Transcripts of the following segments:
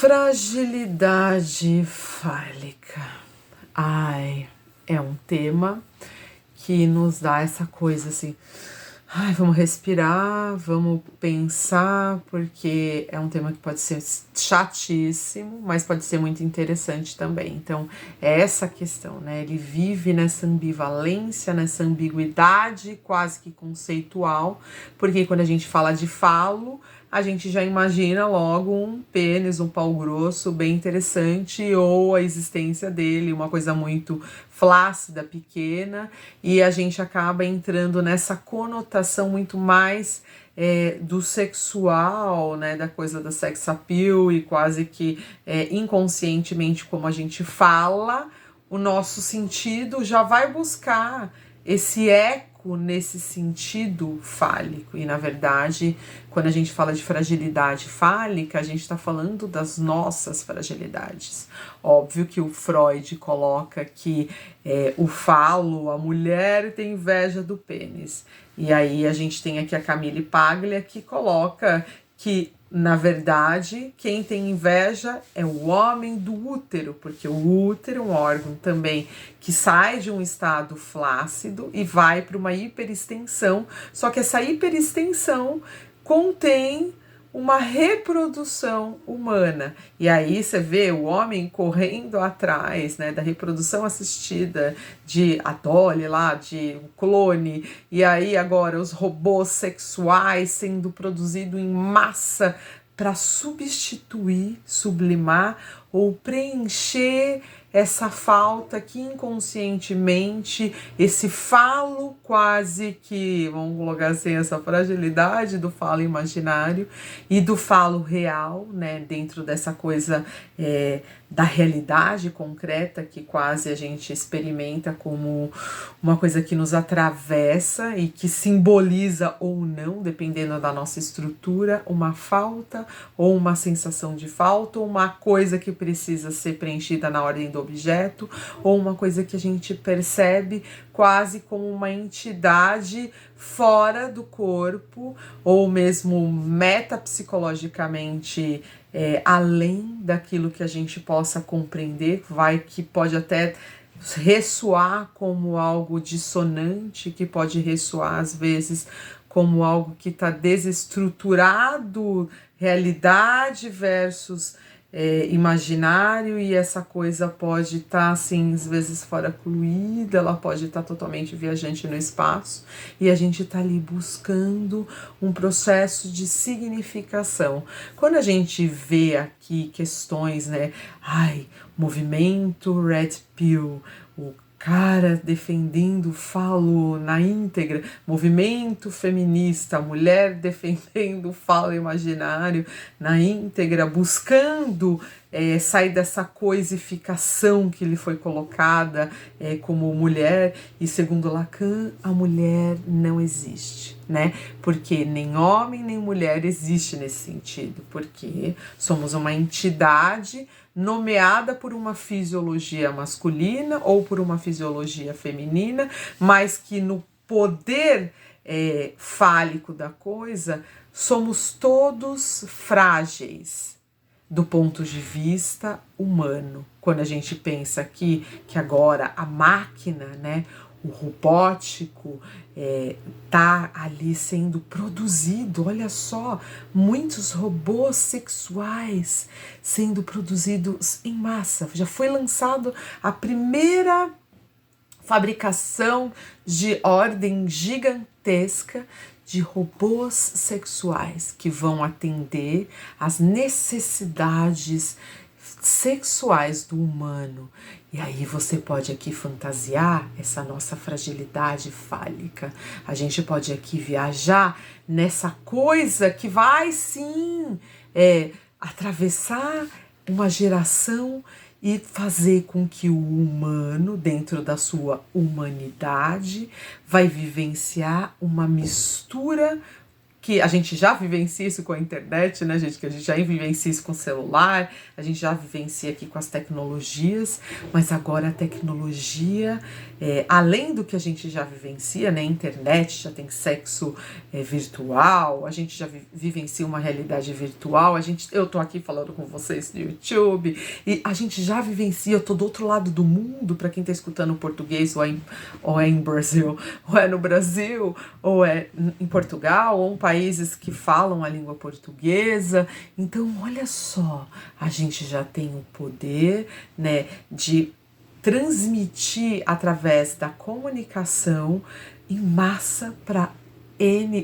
Fragilidade fálica. Ai, é um tema que nos dá essa coisa assim. Ai, vamos respirar, vamos pensar, porque é um tema que pode ser chatíssimo, mas pode ser muito interessante também. Então, é essa questão, né? Ele vive nessa ambivalência, nessa ambiguidade quase que conceitual, porque quando a gente fala de falo, a gente já imagina logo um pênis, um pau grosso bem interessante, ou a existência dele, uma coisa muito flácida, pequena, e a gente acaba entrando nessa conotação muito mais do sexual, né, da coisa da sex appeal, e quase que inconscientemente, como a gente fala, o nosso sentido já vai buscar esse eco nesse sentido fálico. E na verdade, quando a gente fala de fragilidade fálica, a gente está falando das nossas fragilidades. Óbvio que o Freud coloca que o falo, a mulher tem inveja do pênis. E aí a gente tem aqui a Camille Paglia que coloca que, na verdade, quem tem inveja é o homem do útero, porque o útero é um órgão também que sai de um estado flácido e vai para uma hiperextensão, só que essa hiperextensão contém uma reprodução humana. E aí você vê o homem correndo atrás, né, da reprodução assistida de a Dolly lá, de um clone, e aí agora os robôs sexuais sendo produzidos em massa para substituir, sublimar ou preencher essa falta que inconscientemente, esse falo quase que, vamos colocar assim, essa fragilidade do falo imaginário e do falo real, né, dentro dessa coisa da realidade concreta que quase a gente experimenta como uma coisa que nos atravessa e que simboliza ou não, dependendo da nossa estrutura, uma falta ou uma sensação de falta, ou uma coisa que precisa ser preenchida na ordem do objeto, ou uma coisa que a gente percebe quase como uma entidade fora do corpo, ou mesmo metapsicologicamente além daquilo que a gente possa compreender, que pode até ressoar como algo dissonante, que pode ressoar às vezes como algo que está desestruturado, realidade versus imaginário, e essa coisa pode estar assim, às vezes fora fluida, ela pode estar totalmente viajante no espaço, e a gente está ali buscando um processo de significação. Quando a gente vê aqui questões, né, movimento Red Pill, o cara defendendo o falo na íntegra, movimento feminista, mulher defendendo o falo imaginário na íntegra, buscando sair dessa coisificação que lhe foi colocada como mulher, e segundo Lacan, a mulher não existe, né? Porque nem homem nem mulher existe nesse sentido, porque somos uma entidade nomeada por uma fisiologia masculina ou por uma fisiologia feminina, mas que no poder fálico da coisa somos todos frágeis do ponto de vista humano. Quando a gente pensa aqui que agora a máquina, né, o robótico tá ali sendo produzido, olha só, muitos robôs sexuais sendo produzidos em massa. Já foi lançado a primeira fabricação de ordem gigantesca de robôs sexuais que vão atender às necessidades sexuais do humano. E aí você pode aqui fantasiar essa nossa fragilidade fálica. A gente pode aqui viajar nessa coisa que vai sim atravessar uma geração e fazer com que o humano, dentro da sua humanidade, vai vivenciar uma mistura que a gente já vivencia isso com a internet, né, gente? Que a gente já vivencia isso com o celular, a gente já vivencia aqui com as tecnologias, mas agora a tecnologia, além do que a gente já vivencia, né? Internet já tem sexo virtual, a gente já vivencia uma realidade virtual, eu tô aqui falando com vocês no YouTube, e a gente já vivencia, eu tô do outro lado do mundo, para quem tá escutando português, ou é em Brasil, ou é no Brasil, ou é em Portugal, ou em países que falam a língua portuguesa. Então, olha só, a gente já tem o poder, né, de transmitir através da comunicação em massa para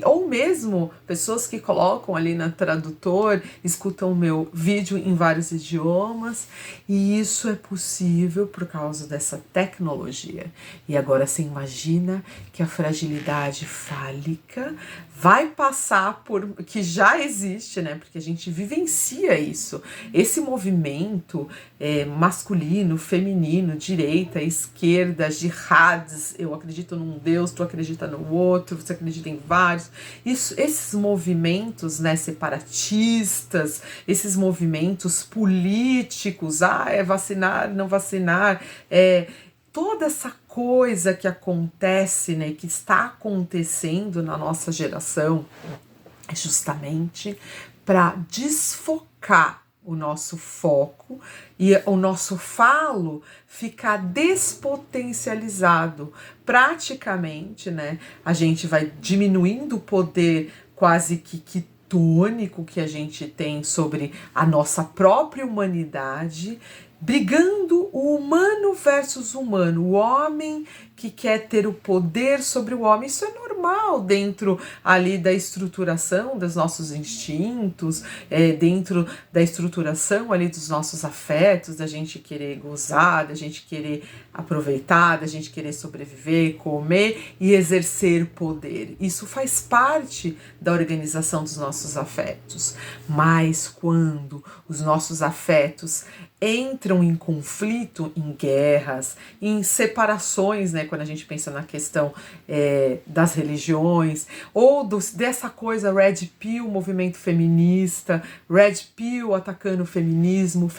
ou mesmo pessoas que colocam ali na tradutor, escutam o meu vídeo em vários idiomas, e isso é possível por causa dessa tecnologia. E agora você imagina que a fragilidade fálica vai passar por, que já existe, né? Porque a gente vivencia isso. Esse movimento masculino, feminino, direita, esquerda, jihads, eu acredito num Deus, tu acredita no outro, você acredita em vários. Esses movimentos, né, separatistas, esses movimentos políticos, é vacinar, não vacinar, toda essa coisa que acontece, né, que está acontecendo na nossa geração, é justamente para desfocar o nosso foco e o nosso falo ficar despotencializado. Praticamente, né, a gente vai diminuindo o poder quase que tônico que a gente tem sobre a nossa própria humanidade, brigando o humano versus humano, o homem que quer ter o poder sobre o homem. Isso é normal dentro ali da estruturação dos nossos instintos, dentro da estruturação ali dos nossos afetos, da gente querer gozar, da gente querer aproveitar, da gente querer sobreviver, comer e exercer poder. Isso faz parte da organização dos nossos afetos. Mas quando os nossos afetos entram em conflito, em guerras, em separações, né, quando a gente pensa na questão das religiões, ou dessa coisa Red Pill, movimento feminista, Red Pill atacando o feminismo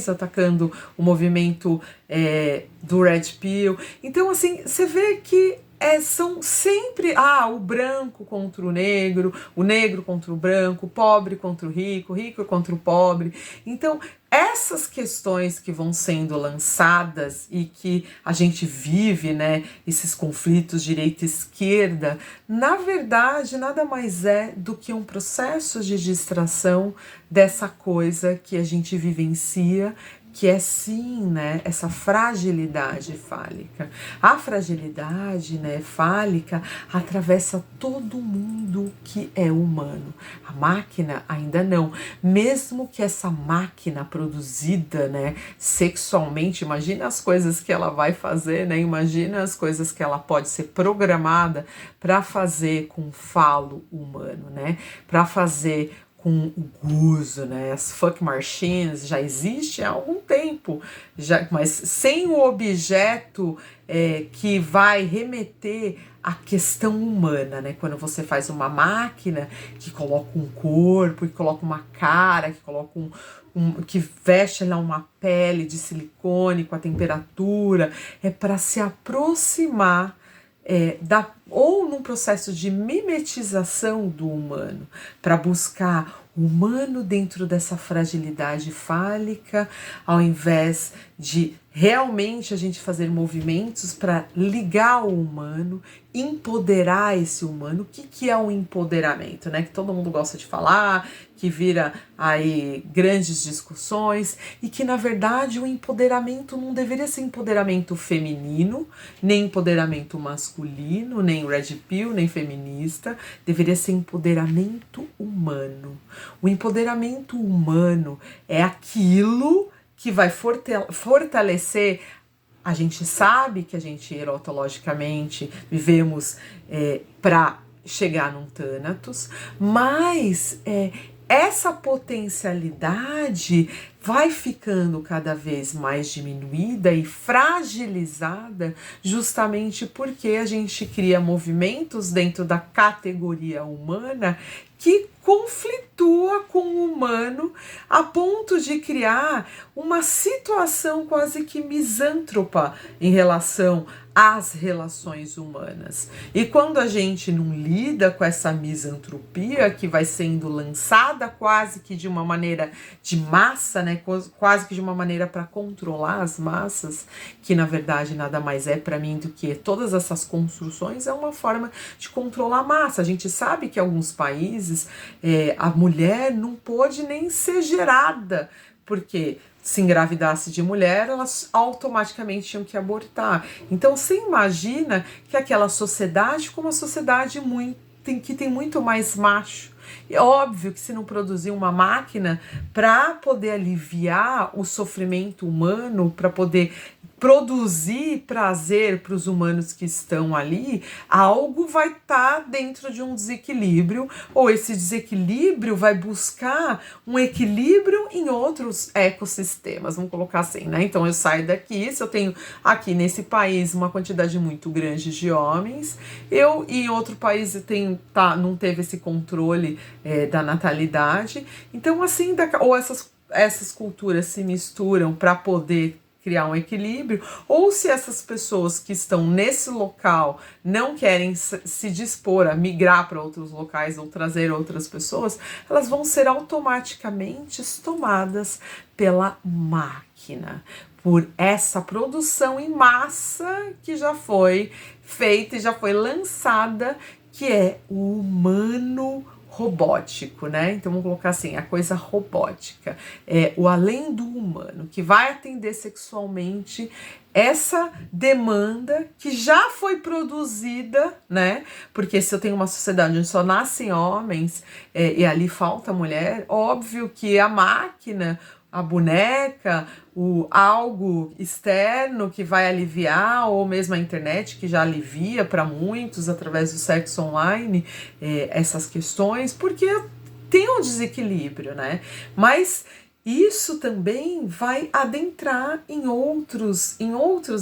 atacando o movimento do Red Pill. Então, assim, você vê que são sempre o branco contra o negro contra o branco, o pobre contra o rico contra o pobre. Então, essas questões que vão sendo lançadas e que a gente vive, né, esses conflitos direita e esquerda, na verdade, nada mais é do que um processo de distração dessa coisa que a gente vivencia, que é sim, né, essa fragilidade fálica. A fragilidade, né, fálica atravessa todo mundo que é humano. A máquina ainda não. Mesmo que essa máquina produzida, né, sexualmente, imagina as coisas que ela vai fazer, né? Imagina as coisas que ela pode ser programada para fazer com o falo humano, né? Para fazer com o gozo, né? As fuck machines já existem há algum tempo, mas sem o objeto que vai remeter à questão humana, né? Quando você faz uma máquina que coloca um corpo, que coloca uma cara, que coloca que veste lá uma pele de silicone com a temperatura, para se aproximar ou num processo de mimetização do humano, para buscar o humano dentro dessa fragilidade fálica, ao invés de realmente a gente fazer movimentos para ligar o humano, empoderar esse humano. O que é o empoderamento, né? Que todo mundo gosta de falar, que vira aí grandes discussões, e que na verdade o empoderamento não deveria ser empoderamento feminino, nem empoderamento masculino, nem red pill, nem feminista, deveria ser empoderamento humano. O empoderamento humano é aquilo que vai fortalecer. A gente sabe que a gente erotologicamente vivemos para chegar num Thanatos, mas essa potencialidade vai ficando cada vez mais diminuída e fragilizada, justamente porque a gente cria movimentos dentro da categoria humana que conflitua com o humano a ponto de criar uma situação quase que misântropa em relação às relações humanas. E quando a gente não lida com essa misantropia que vai sendo lançada quase que de uma maneira de massa, né, quase que de uma maneira para controlar as massas, que na verdade nada mais é para mim do que todas essas construções, é uma forma de controlar a massa. A gente sabe que em alguns países a mulher não pôde nem ser gerada, porque se engravidasse de mulher, elas automaticamente tinham que abortar. Então você imagina que aquela sociedade ficou uma sociedade que tem muito mais macho. É óbvio que se não produzir uma máquina para poder aliviar o sofrimento humano, para poder produzir prazer para os humanos que estão ali, algo vai estar dentro de um desequilíbrio, ou esse desequilíbrio vai buscar um equilíbrio em outros ecossistemas, vamos colocar assim, né? Então eu saio daqui, se eu tenho aqui nesse país uma quantidade muito grande de homens, eu em outro país não teve esse controle da natalidade, então assim, ou essas culturas se misturam para poder criar um equilíbrio, ou se essas pessoas que estão nesse local não querem se dispor a migrar para outros locais ou trazer outras pessoas, elas vão ser automaticamente tomadas pela máquina, por essa produção em massa que já foi feita e já foi lançada, que é o humano robótico, né? Então vamos colocar assim, a coisa robótica, o além do humano, que vai atender sexualmente essa demanda que já foi produzida, né? Porque se eu tenho uma sociedade onde só nascem homens e ali falta mulher, óbvio que a máquina, a boneca, algo externo que vai aliviar, ou mesmo a internet que já alivia para muitos através do sexo online, essas questões, porque tem um desequilíbrio, né? Mas isso também vai adentrar em outros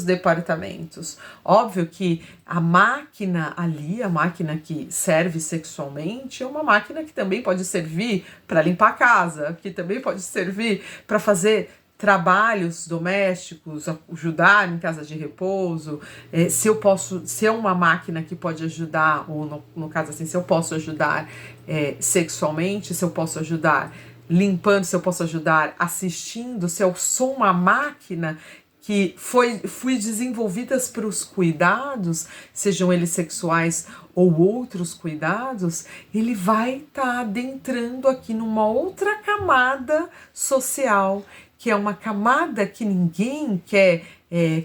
departamentos. Óbvio que a máquina ali, a máquina que serve sexualmente, é uma máquina que também pode servir para limpar a casa, que também pode servir para fazer trabalhos domésticos, ajudar em casa de repouso, se é uma máquina que pode ajudar, ou no caso assim, se eu posso ajudar sexualmente, se eu posso ajudar limpando, se eu posso ajudar assistindo, se eu sou uma máquina que fui desenvolvidas para os cuidados, sejam eles sexuais ou outros cuidados, ele vai estar adentrando aqui numa outra camada social, que é uma camada que ninguém quer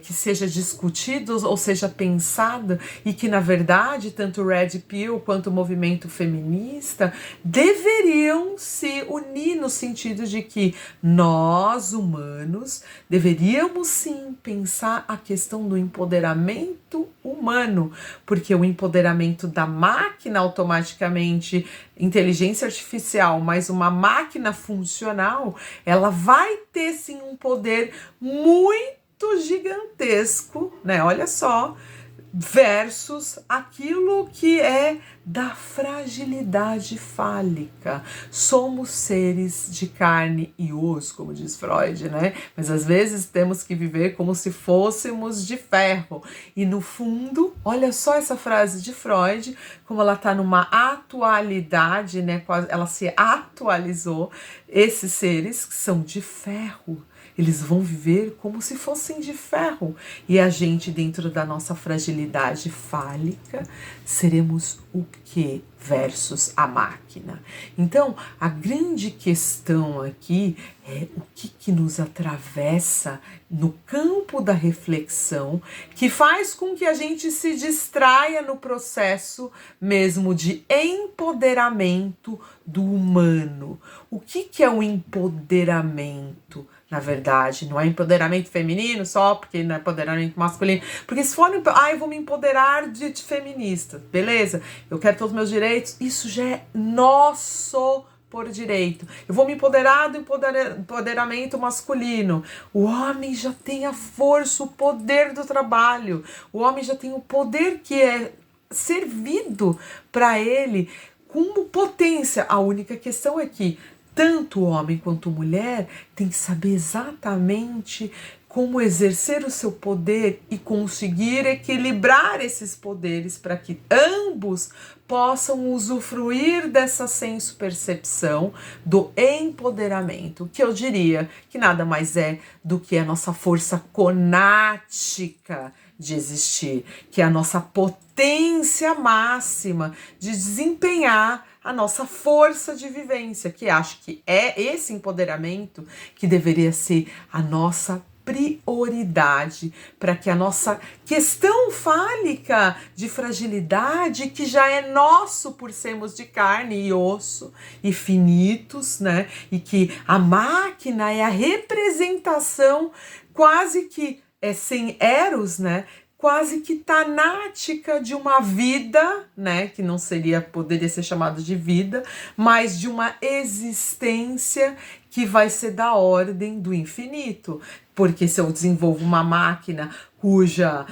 que seja discutido ou seja pensado, e que na verdade tanto o Red Pill quanto o movimento feminista deveriam se unir no sentido de que nós humanos deveríamos sim pensar a questão do empoderamento humano, porque o empoderamento da máquina automaticamente, inteligência artificial, mas uma máquina funcional, ela vai ter sim um poder muito gigantesco, né? Olha só, versus aquilo que é da fragilidade fálica. Somos seres de carne e osso, como diz Freud, né? Mas às vezes temos que viver como se fôssemos de ferro. E no fundo, olha só essa frase de Freud, como ela está numa atualidade, né? Ela se atualizou. Esses seres que são de ferro, eles vão viver como se fossem de ferro. E a gente, dentro da nossa fragilidade fálica, seremos o que versus a máquina? Então, a grande questão aqui é o que nos atravessa no campo da reflexão, que faz com que a gente se distraia no processo mesmo de empoderamento do humano. O que é o empoderamento? Na verdade, não é empoderamento feminino só porque não é empoderamento masculino. Porque se for, eu vou me empoderar de feminista, beleza? Eu quero todos os meus direitos. Isso já é nosso por direito. Eu vou me empoderar do empoderamento masculino. O homem já tem a força, o poder do trabalho. O homem já tem o poder que é servido para ele como potência. A única questão é que tanto o homem quanto a mulher tem que saber exatamente como exercer o seu poder e conseguir equilibrar esses poderes para que ambos possam usufruir dessa senso-percepção do empoderamento, que eu diria que nada mais é do que a nossa força conática de existir, que é a nossa potência máxima de desempenhar a nossa força de vivência, que acho que é esse empoderamento que deveria ser a nossa prioridade para que a nossa questão fálica de fragilidade, que já é nosso por sermos de carne e osso e finitos, né? E que a máquina é a representação quase que sem eros, né? Quase que tanática de uma vida, né, que não poderia ser chamado de vida, mas de uma existência que vai ser da ordem do infinito. Porque se eu desenvolvo uma máquina cuja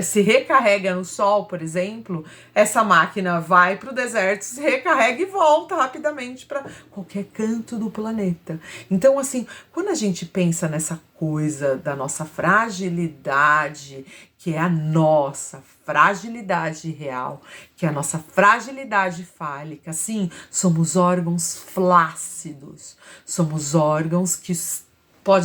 se recarrega no sol, por exemplo, essa máquina vai para o deserto, se recarrega e volta rapidamente para qualquer canto do planeta. Então, assim, quando a gente pensa nessa coisa da nossa fragilidade, que é a nossa fragilidade real, que é a nossa fragilidade fálica, sim, somos órgãos flácidos, somos órgãos que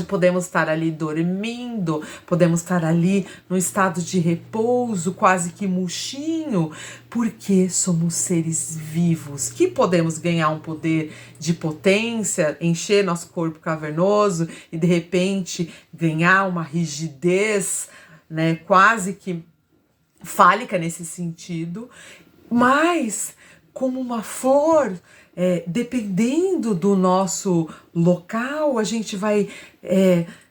podemos estar ali dormindo, podemos estar ali no estado de repouso, quase que murchinho, porque somos seres vivos, que podemos ganhar um poder de potência, encher nosso corpo cavernoso e de repente ganhar uma rigidez, né, quase que fálica nesse sentido, mas como uma flor, dependendo do nosso local, a gente vai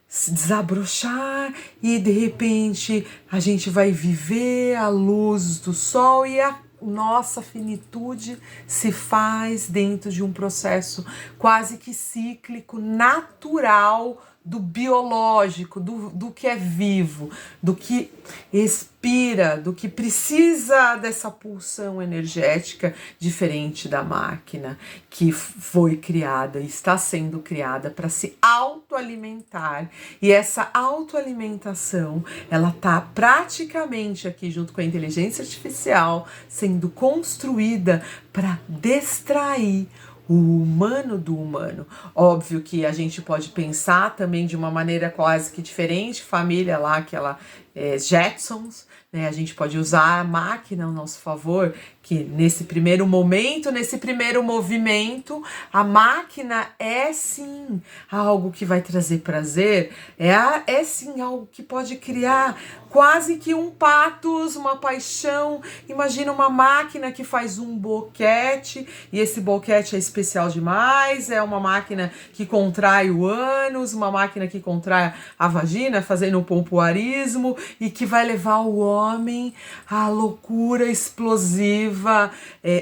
se desabrochar e de repente a gente vai viver a luz do sol e a nossa finitude se faz dentro de um processo quase que cíclico, natural, do biológico, do que é vivo, do que expira, do que precisa dessa pulsão energética diferente da máquina que foi criada e está sendo criada para se autoalimentar. E essa autoalimentação, ela está praticamente aqui junto com a inteligência artificial sendo construída para distrair o humano do humano. Óbvio que a gente pode pensar também de uma maneira quase que diferente, família lá, aquela Jetsons, né? A gente pode usar a máquina ao nosso favor, que nesse primeiro momento, nesse primeiro movimento, a máquina é sim algo que vai trazer prazer, é sim algo que pode criar quase que um patos, uma paixão. Imagina uma máquina que faz um boquete, e esse boquete é especial demais, é uma máquina que contrai o ânus, uma máquina que contrai a vagina, fazendo o pompoarismo, e que vai levar o homem à loucura explosiva,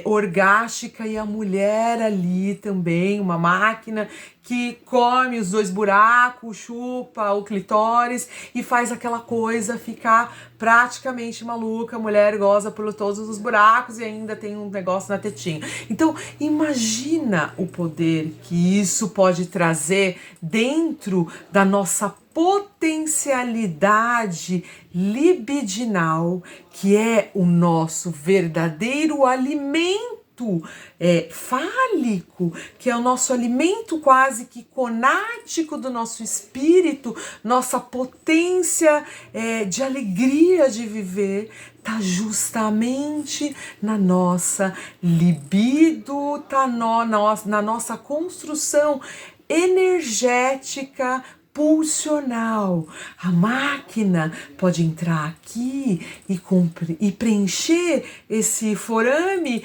orgástica, e a mulher ali também, uma máquina que come os dois buracos, chupa o clitóris e faz aquela coisa ficar praticamente maluca. A mulher goza por todos os buracos e ainda tem um negócio na tetinha. Então, imagina o poder que isso pode trazer dentro da nossa potencialidade libidinal, que é o nosso verdadeiro alimento fálico, que é o nosso alimento quase que conático do nosso espírito, nossa potência de alegria de viver, tá justamente na nossa libido, tá na nossa construção energética pulsional. A máquina pode entrar aqui e preencher esse forame,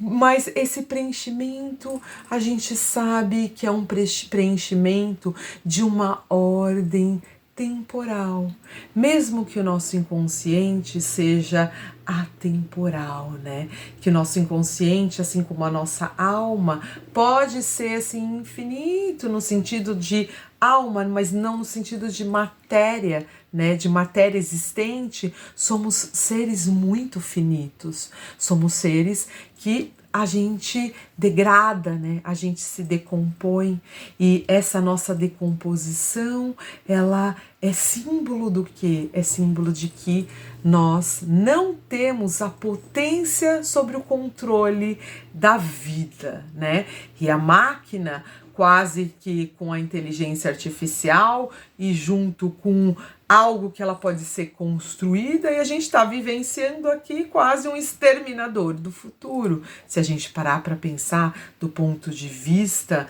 mas esse preenchimento a gente sabe que é um preenchimento de uma ordem temporal, mesmo que o nosso inconsciente seja atemporal, né? Que o nosso inconsciente, assim como a nossa alma, pode ser assim infinito no sentido de alma, mas não no sentido de matéria, né? De matéria existente. Somos seres muito finitos, somos seres que a gente degrada, né? A gente se decompõe, e essa nossa decomposição, ela é símbolo do quê? É símbolo de que nós não temos a potência sobre o controle da vida, né? E a máquina, quase que com a inteligência artificial e junto com algo que ela pode ser construída, e a gente está vivenciando aqui quase um exterminador do futuro. Se a gente parar para pensar do ponto de vista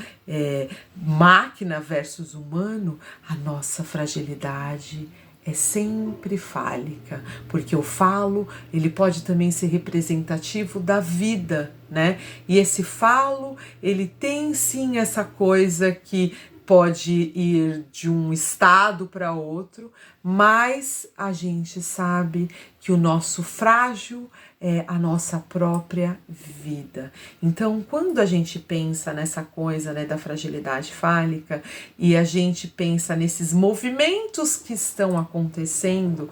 máquina versus humano, a nossa fragilidade é sempre fálica, porque o falo, ele pode também ser representativo da vida, né? E esse falo, ele tem sim essa coisa que pode ir de um estado para outro, mas a gente sabe que o nosso frágil é a nossa própria vida. Então, quando a gente pensa nessa coisa, né, da fragilidade fálica, e a gente pensa nesses movimentos que estão acontecendo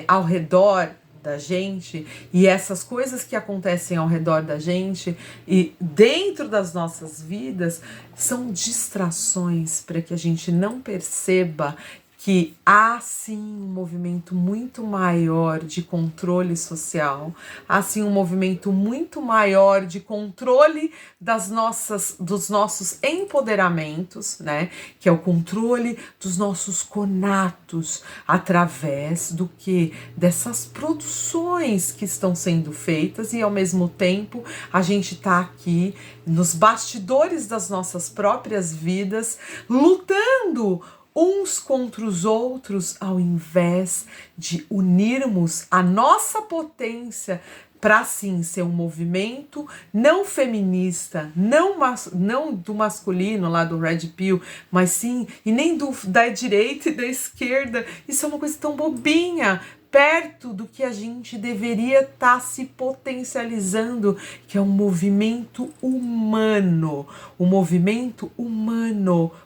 ao redor da gente, e essas coisas que acontecem ao redor da gente e dentro das nossas vidas são distrações para que a gente não perceba que há sim um movimento muito maior de controle social, há sim um movimento muito maior de controle dos nossos empoderamentos, né? Que é o controle dos nossos conatos, através do que? Dessas produções que estão sendo feitas, e ao mesmo tempo a gente está aqui nos bastidores das nossas próprias vidas, lutando uns contra os outros, ao invés de unirmos a nossa potência para sim ser um movimento não feminista, não do masculino lá do Red Pill, mas sim, e nem da direita e da esquerda. Isso é uma coisa tão bobinha, perto do que a gente deveria estar se potencializando, que é um movimento humano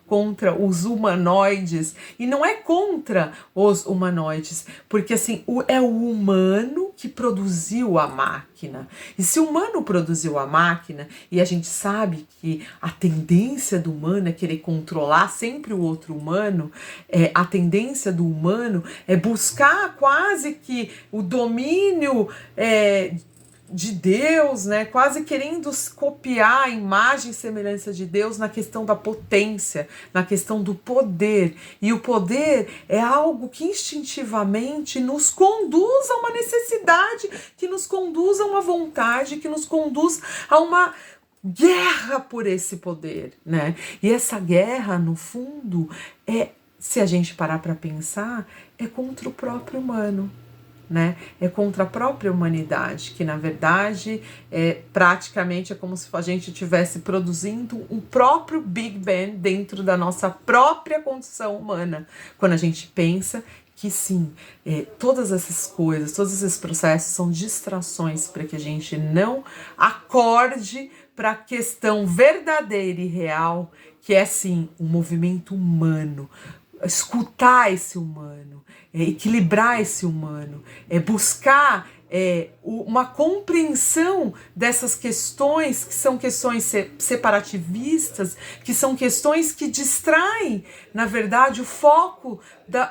contra os humanoides. E não é contra os humanoides, porque assim, é o humano que produziu a máquina. E se o humano produziu a máquina, e a gente sabe que a tendência do humano é querer controlar sempre o outro humano, a tendência do humano é buscar quase que o domínio de Deus, né? Quase querendo copiar a imagem e semelhança de Deus na questão da potência, na questão do poder. E o poder é algo que instintivamente nos conduz a uma necessidade, que nos conduz a uma vontade, que nos conduz a uma guerra por esse poder, né? E essa guerra, no fundo, se a gente parar para pensar, é contra o próprio humano, né? É contra a própria humanidade, que na verdade praticamente é como se a gente estivesse produzindo um próprio Big Bang dentro da nossa própria condição humana, quando a gente pensa que sim, todas essas coisas, todos esses processos são distrações para que a gente não acorde para a questão verdadeira e real, que é sim um movimento humano. Escutar esse humano, equilibrar esse humano, buscar uma compreensão dessas questões que são questões separativistas, que são questões que distraem, na verdade, o foco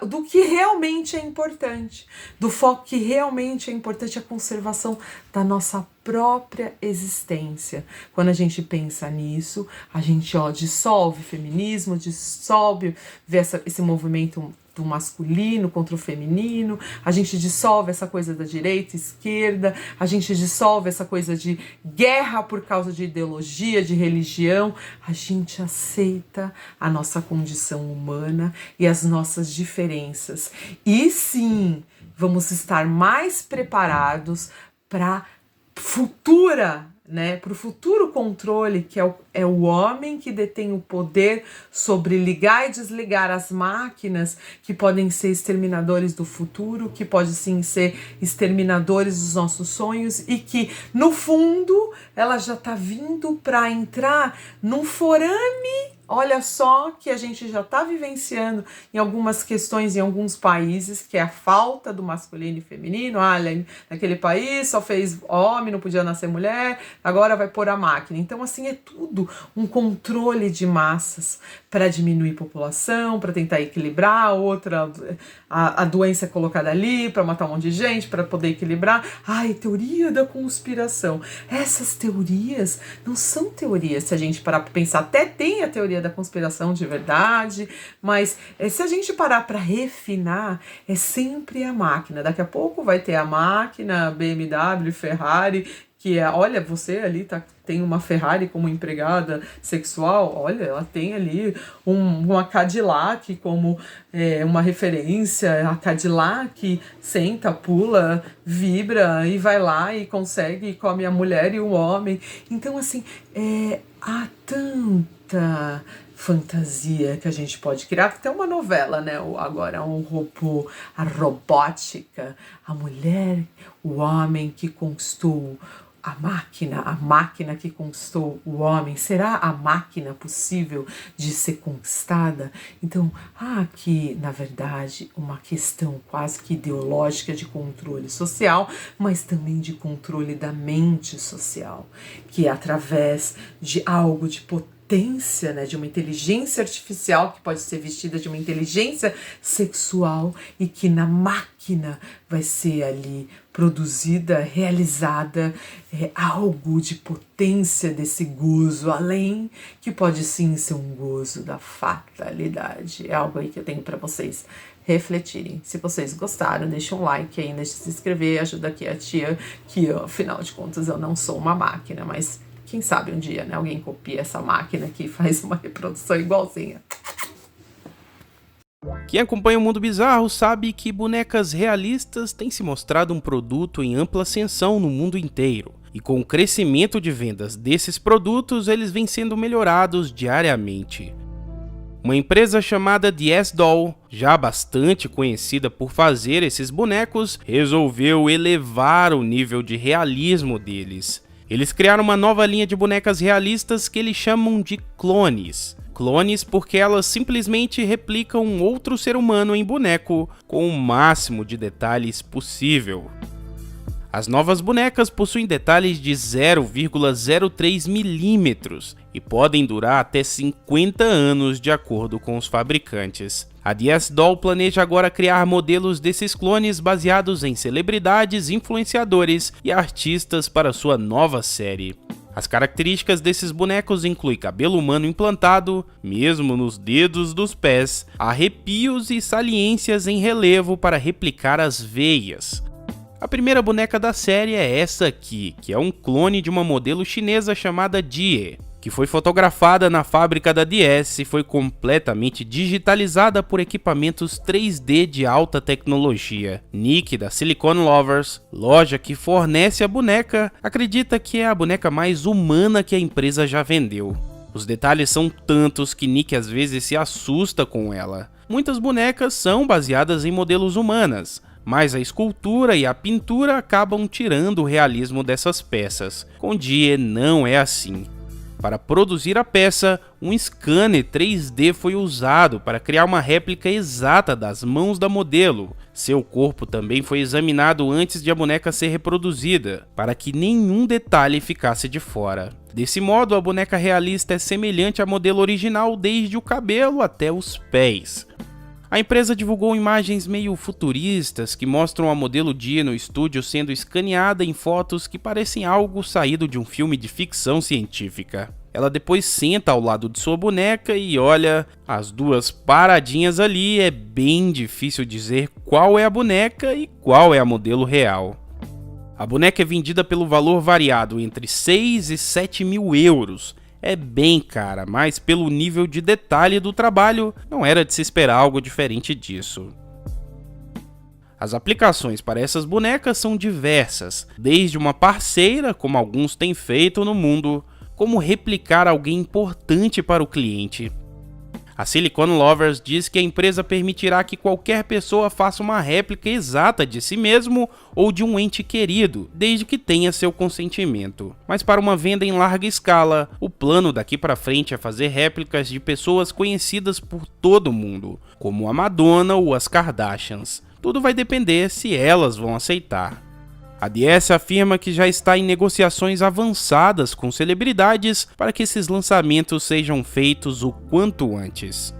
do que realmente é importante, do foco que realmente é importante, a conservação da nossa própria existência. Quando a gente pensa nisso, a gente dissolve o feminismo, dissolve esse movimento do masculino contra o feminino, a gente dissolve essa coisa da direita e esquerda, a gente dissolve essa coisa de guerra por causa de ideologia, de religião, a gente aceita a nossa condição humana e as nossas diferenças. E sim, vamos estar mais preparados para futura né, para o futuro controle, que é o homem que detém o poder sobre ligar e desligar as máquinas que podem ser exterminadores do futuro, que podem sim ser exterminadores dos nossos sonhos e que, no fundo, ela já está vindo para entrar num forame. Olha só que a gente já está vivenciando em algumas questões em alguns países, que é a falta do masculino e feminino. Olha, naquele país só fez homem, não podia nascer mulher, agora vai pôr a máquina. Então, assim, é tudo um controle de massas para diminuir população, para tentar equilibrar, a doença é colocada ali para matar um monte de gente, para poder equilibrar. Ai, teoria da conspiração. Essas teorias não são teorias, se a gente parar para pensar, até tem a teoria da conspiração de verdade, mas se a gente parar para refinar, é sempre a máquina. Daqui a pouco vai ter a máquina, BMW, Ferrari, que é, olha, você ali tem uma Ferrari como empregada sexual, olha, ela tem ali uma Cadillac como uma referência, a Cadillac senta, pula, vibra e vai lá e consegue, e come a mulher e o homem. Então, assim, há tanta fantasia que a gente pode criar, que tem uma novela, né, agora um robô, a robótica, a mulher, o homem que conquistou a máquina que conquistou o homem. Será a máquina possível de ser conquistada? Então, há aqui, na verdade, uma questão quase que ideológica de controle social, mas também de controle da mente social, que é através de algo de potência, né, de uma inteligência artificial que pode ser vestida de uma inteligência sexual e que na máquina vai ser ali produzida, realizada algo de potência desse gozo, além que pode sim ser um gozo da fatalidade. É algo aí que eu tenho para vocês refletirem. Se vocês gostaram, deixa um like aí, deixa de se inscrever, ajuda aqui a tia, que afinal de contas eu não sou uma máquina, mas quem sabe um dia, né, alguém copia essa máquina aqui e faz uma reprodução igualzinha. Quem acompanha o Mundo Bizarro sabe que bonecas realistas têm se mostrado um produto em ampla ascensão no mundo inteiro. E com o crescimento de vendas desses produtos, eles vêm sendo melhorados diariamente. Uma empresa chamada The Yes-Doll, já bastante conhecida por fazer esses bonecos, resolveu elevar o nível de realismo deles. Eles criaram uma nova linha de bonecas realistas que eles chamam de clones. Clones porque elas simplesmente replicam um outro ser humano em boneco com o máximo de detalhes possível. As novas bonecas possuem detalhes de 0,03 milímetros e podem durar até 50 anos de acordo com os fabricantes. A The Yes-Doll planeja agora criar modelos desses clones baseados em celebridades, influenciadores e artistas para sua nova série. As características desses bonecos incluem cabelo humano implantado, mesmo nos dedos dos pés, arrepios e saliências em relevo para replicar as veias. A primeira boneca da série é essa aqui, que é um clone de uma modelo chinesa chamada Jie, que foi fotografada na fábrica da DS e foi completamente digitalizada por equipamentos 3D de alta tecnologia. Nick, da Silicon Lovers, loja que fornece a boneca, acredita que é a boneca mais humana que a empresa já vendeu. Os detalhes são tantos que Nick às vezes se assusta com ela. Muitas bonecas são baseadas em modelos humanas, mas a escultura e a pintura acabam tirando o realismo dessas peças. Com Jie não é assim. Para produzir a peça, um scanner 3D foi usado para criar uma réplica exata das mãos da modelo. Seu corpo também foi examinado antes de a boneca ser reproduzida, para que nenhum detalhe ficasse de fora. Desse modo, a boneca realista é semelhante à modelo original desde o cabelo até os pés. A empresa divulgou imagens meio futuristas que mostram a modelo Jie no estúdio sendo escaneada em fotos que parecem algo saído de um filme de ficção científica. Ela depois senta ao lado de sua boneca e olha, as duas paradinhas ali, é bem difícil dizer qual é a boneca e qual é a modelo real. A boneca é vendida pelo valor variado entre 6 e 7 mil euros. É bem cara, mas pelo nível de detalhe do trabalho, não era de se esperar algo diferente disso. As aplicações para essas bonecas são diversas, desde uma parceira, como alguns têm feito no mundo, como replicar alguém importante para o cliente. A Silicon Lovers diz que a empresa permitirá que qualquer pessoa faça uma réplica exata de si mesmo ou de um ente querido, desde que tenha seu consentimento. Mas para uma venda em larga escala, o plano daqui para frente é fazer réplicas de pessoas conhecidas por todo mundo, como a Madonna ou as Kardashians. Tudo vai depender se elas vão aceitar. A DS afirma que já está em negociações avançadas com celebridades para que esses lançamentos sejam feitos o quanto antes.